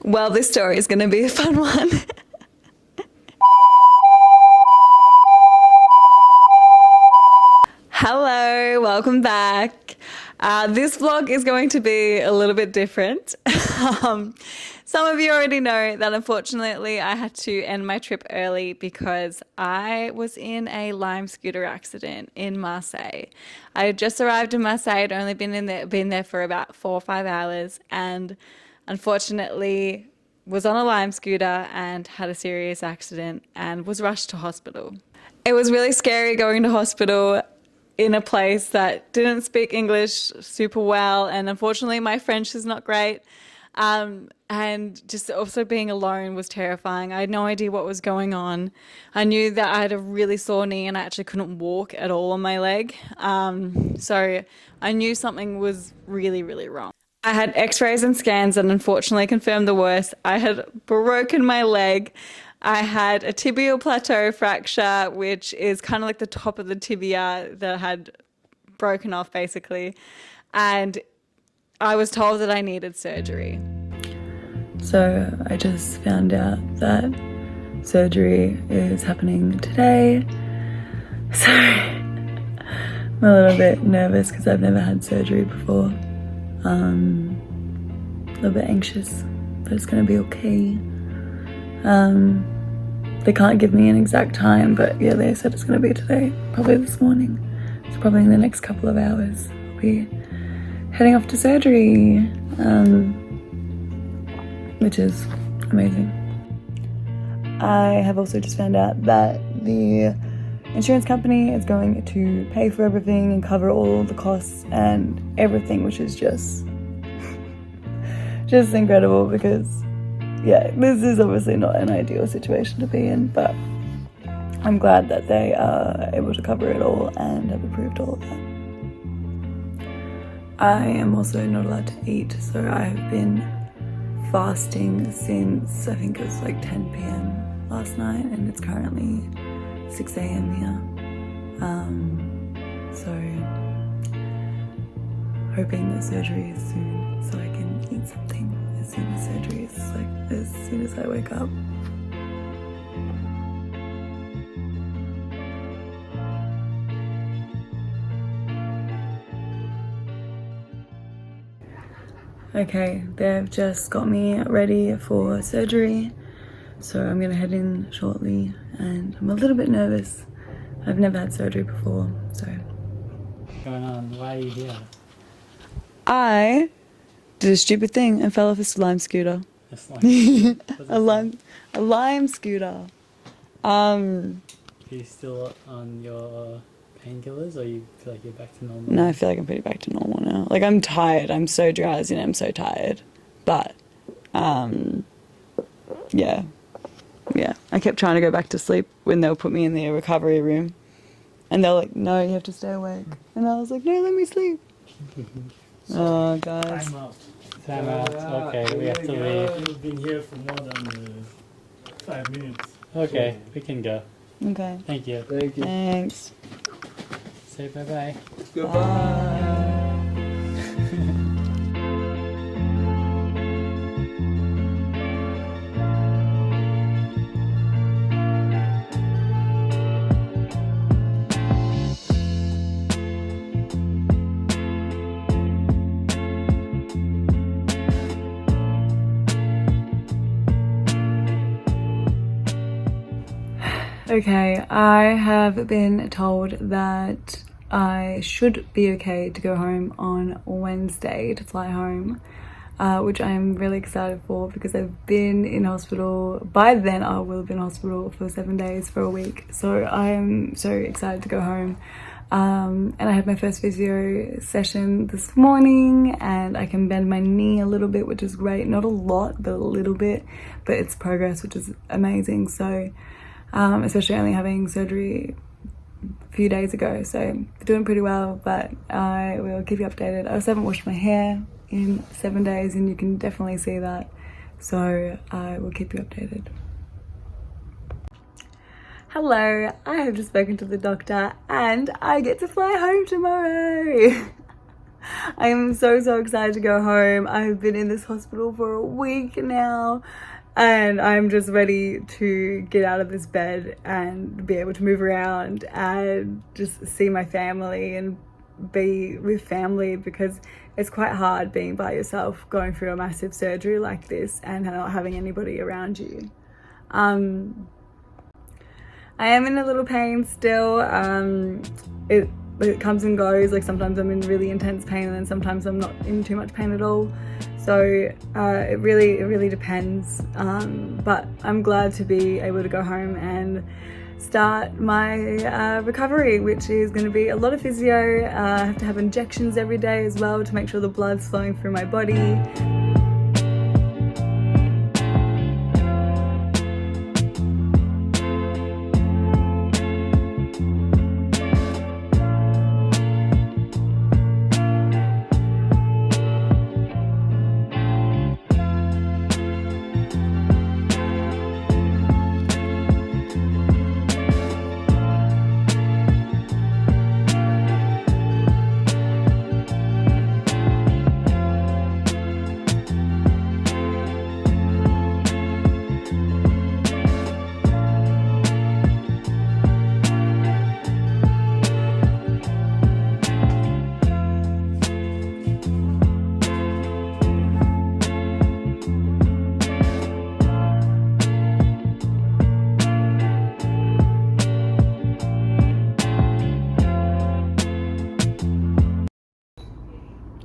Well, this story is going to be a fun one. Hello, welcome back. This vlog is going to be a little bit different. Some of you already know that unfortunately I had to end my trip early because I was in a Lime scooter accident in Marseille. I had just arrived in Marseille, I'd only been there for about 4 or 5 hours, and unfortunately was on a Lime scooter and had a serious accident and was rushed to hospital. It was really scary going to hospital in a place that didn't speak English super well, and unfortunately my French is not great. And just also being alone was terrifying. I had no idea what was going on. I knew that I had a really sore knee and I actually couldn't walk at all on my leg. So I knew something was really, really wrong. I had x-rays and scans and unfortunately confirmed the worst. I had broken my leg. I had a tibial plateau fracture, which is kind of like the top of the tibia that had broken off basically. And I was told that I needed surgery. So I just found out that surgery is happening today. Sorry, I'm a little bit nervous because I've never had surgery before. A little bit anxious, but it's gonna be okay. They can't give me an exact time, but yeah, they said it's gonna be today, probably this morning. So probably in the next couple of hours, I'll be heading off to surgery, which is amazing. I have also just found out that the insurance company is going to pay for everything and cover all the costs and everything, which is just incredible because, yeah, this is obviously not an ideal situation to be in, but I'm glad that they are able to cover it all and have approved all of that. I am also not allowed to eat, so I have been fasting since I think it was like 10 p.m. last night, and it's currently 6 a.m. here. So hoping that surgery is soon so I can eat something as soon as surgery is, like as soon as I wake up. Okay, they've just got me ready for surgery, so I'm gonna head in shortly, and I'm a little bit nervous. I've never had surgery before, so. What's going on? Why are you here? I did a stupid thing and fell off a Lime scooter. a Lime scooter. Are you still on your painkillers, or you feel like you're back to normal? No, I feel like I'm pretty back to normal now. Like, I'm tired. I'm so drowsy and I'm so tired. But, yeah. I kept trying to go back to sleep when they'll put me in the recovery room. And they're like, no, you have to stay awake. And I was like, no, let me sleep. Oh, guys. Time out. Okay, we have to leave. We've been here for more than 5 minutes. Okay, we can go. Okay. Thank you. Thank you. Thanks. Say bye-bye. Goodbye. Okay, I have been told that I should be okay to go home on Wednesday, to fly home, which I am really excited for because I've been in hospital. By then I will have been in hospital for 7 days, for a week, so I am so excited to go home. And I had my first physio session this morning and I can bend my knee a little bit, which is great. Not a lot, but a little bit, but it's progress, which is amazing. So especially only having surgery a few days ago, so doing pretty well, but I will keep you updated. I also haven't washed my hair in 7 days and you can definitely see that, so I will keep you updated. Hello, I have just spoken to the doctor and I get to fly home tomorrow. I am so excited to go home. I've been in this hospital for a week now, and I'm just ready to get out of this bed and be able to move around and just see my family and be with family, because it's quite hard being by yourself going through a massive surgery like this and not having anybody around you. I am in a little pain still. It comes and goes. Like sometimes I'm in really intense pain and then sometimes I'm not in too much pain at all. So it really depends. But I'm glad to be able to go home and start my recovery, which is going to be a lot of physio. I have to have injections every day as well to make sure the blood's flowing through my body.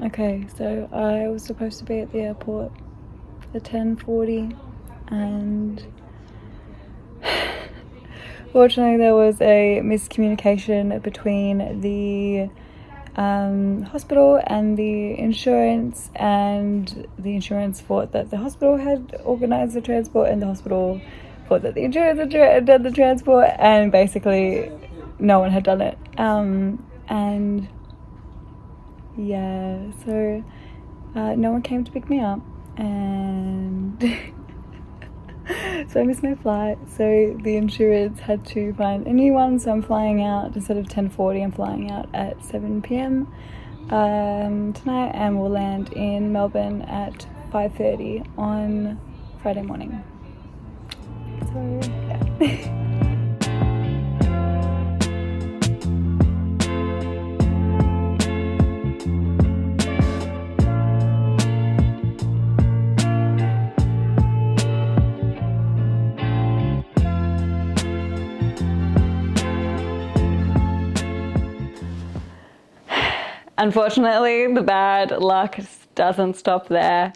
Okay, so I was supposed to be at the airport at 10:40 and fortunately there was a miscommunication between the hospital and the insurance, and the insurance thought that the hospital had organised the transport and the hospital thought that the insurance had done the transport, and basically no one had done it. And yeah, so no one came to pick me up, and so I missed my flight. So the insurance had to find a new one, so I'm flying out instead of 10:40. I'm flying out at 7 p.m. Tonight, and we'll land in Melbourne at 5:30 on Friday morning. So yeah. Unfortunately, the bad luck doesn't stop there.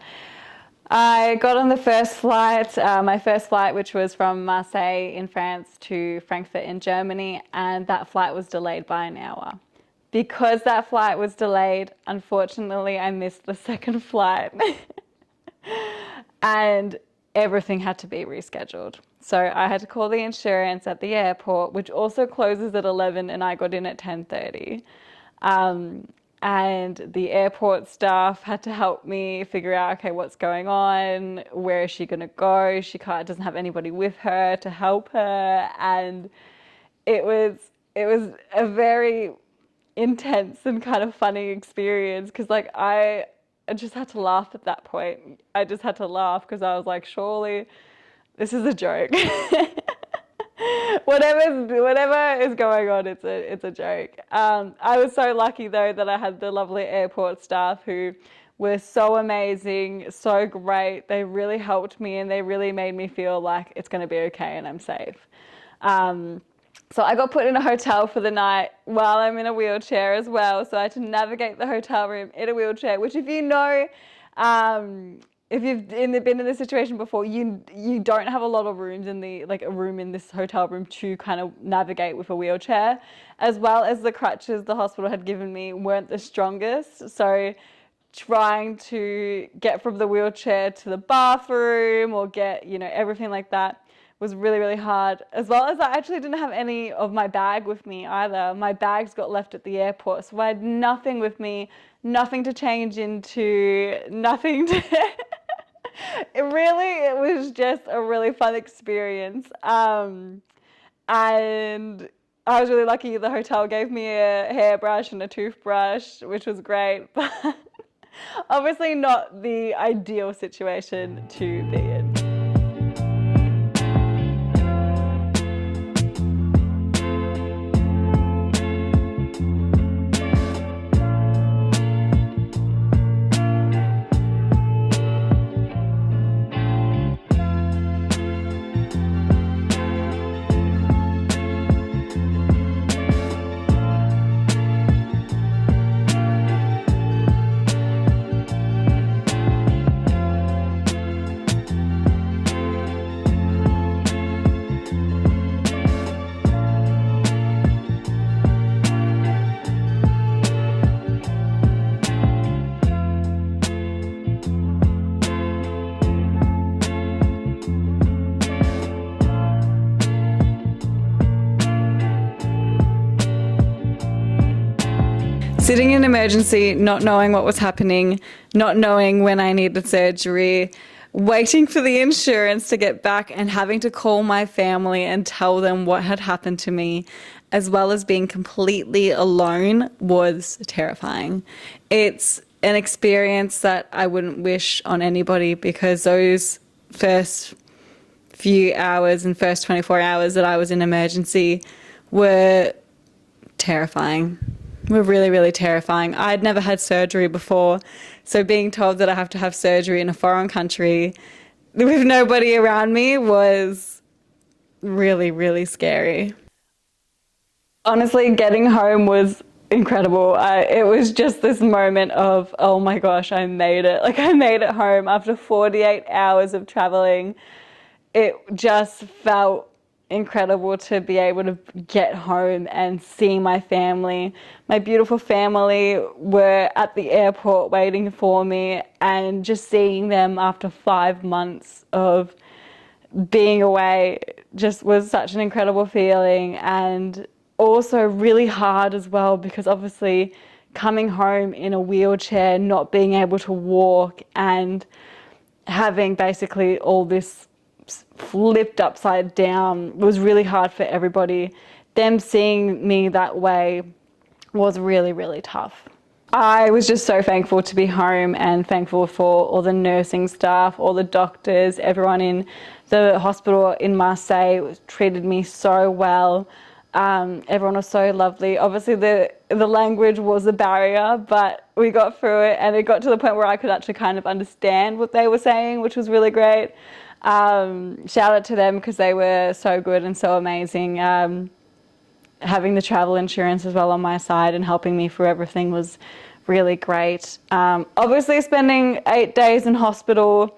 I got on the first flight, my first flight, which was from Marseille in France to Frankfurt in Germany, and that flight was delayed by an hour. Because that flight was delayed, unfortunately, I missed the second flight and everything had to be rescheduled. So I had to call the insurance at the airport, which also closes at 11, and I got in at 10:30. And the airport staff had to help me figure out, okay, what's going on? Where is she going to go? She doesn't have anybody with her to help her. And it was a very intense and kind of funny experience, because like I just had to laugh at that point. I just had to laugh because I was like, surely this is a joke. Whatever is going on, it's a joke. I was so lucky though that I had the lovely airport staff who were so amazing, so great. They really helped me and they really made me feel like it's going to be okay and I'm safe. So I got put in a hotel for the night while I'm in a wheelchair as well. So I had to navigate the hotel room in a wheelchair, which if you know, if you've been in this situation before, you don't have a lot of rooms a room in this hotel room to kind of navigate with a wheelchair, as well as the crutches the hospital had given me weren't the strongest. So trying to get from the wheelchair to the bathroom or get, everything like that was really hard, as well as I actually didn't have any of my bag with me either. My bags got left at the airport, so I had nothing with me, nothing to change into, nothing to... It was just a really fun experience. And I was really lucky. The hotel gave me a hairbrush and a toothbrush, which was great, but obviously not the ideal situation to be in. Sitting in emergency, not knowing what was happening, not knowing when I needed surgery, waiting for the insurance to get back and having to call my family and tell them what had happened to me, as well as being completely alone, was terrifying. It's an experience that I wouldn't wish on anybody, because those first few hours and first 24 hours that I was in emergency were terrifying. Were really, really terrifying. I'd never had surgery before, so being told that I have to have surgery in a foreign country with nobody around me was really, really scary. Honestly, getting home was incredible. It was just this moment of, oh my gosh, I made it. Like, I made it home after 48 hours of traveling. It just felt incredible to be able to get home and see my family. My beautiful family were at the airport waiting for me, and just seeing them after 5 months of being away just was such an incredible feeling, and also really hard as well, because obviously coming home in a wheelchair, not being able to walk, and having basically all this flipped upside down was really hard for everybody. Them seeing me that way was really, really tough. I was just so thankful to be home, and thankful for all the nursing staff, all the doctors, everyone in the hospital in Marseille treated me so well. Everyone was so lovely. Obviously the language was a barrier, but we got through it, and it got to the point where I could actually kind of understand what they were saying, which was really great. Shout out to them, because they were so good and so amazing. Having the travel insurance as well on my side and helping me through everything was really great. Obviously spending 8 days in hospital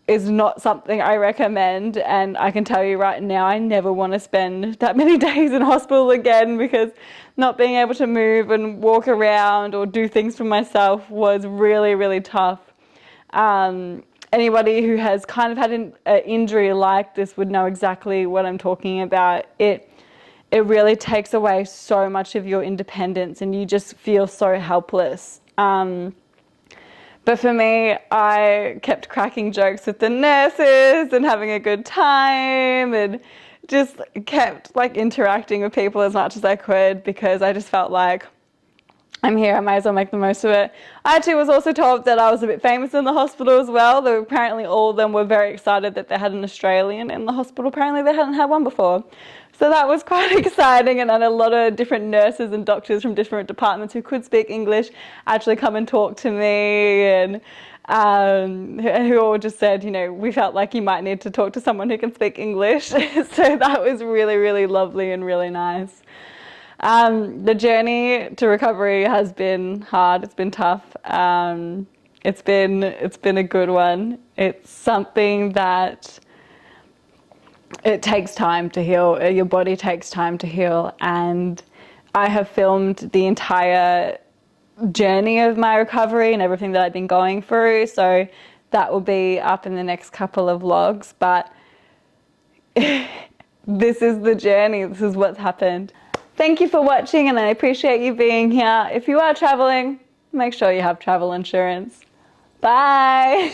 is not something I recommend, and I can tell you right now, I never want to spend that many days in hospital again, because not being able to move and walk around or do things for myself was really, really tough. Anybody who has kind of had an injury like this would know exactly what I'm talking about. It really takes away so much of your independence, and you just feel so helpless. But for me, I kept cracking jokes with the nurses and having a good time, and just kept like interacting with people as much as I could, because I just felt like, I'm here, I might as well make the most of it. I actually was also told that I was a bit famous in the hospital as well. Though apparently all of them were very excited that they had an Australian in the hospital. Apparently they hadn't had one before. So that was quite exciting, and then a lot of different nurses and doctors from different departments who could speak English actually come and talk to me, and who all just said, you know, we felt like you might need to talk to someone who can speak English. So that was really, really lovely and really nice. The journey to recovery has been hard. It's been tough. It's been a good one. It's something that it takes time to heal. Your body takes time to heal, and I have filmed the entire journey of my recovery and everything that I've been going through. So that will be up in the next couple of vlogs. But this is the journey. This is what's happened. Thank you for watching, and I appreciate you being here. If you are traveling, make sure you have travel insurance. Bye.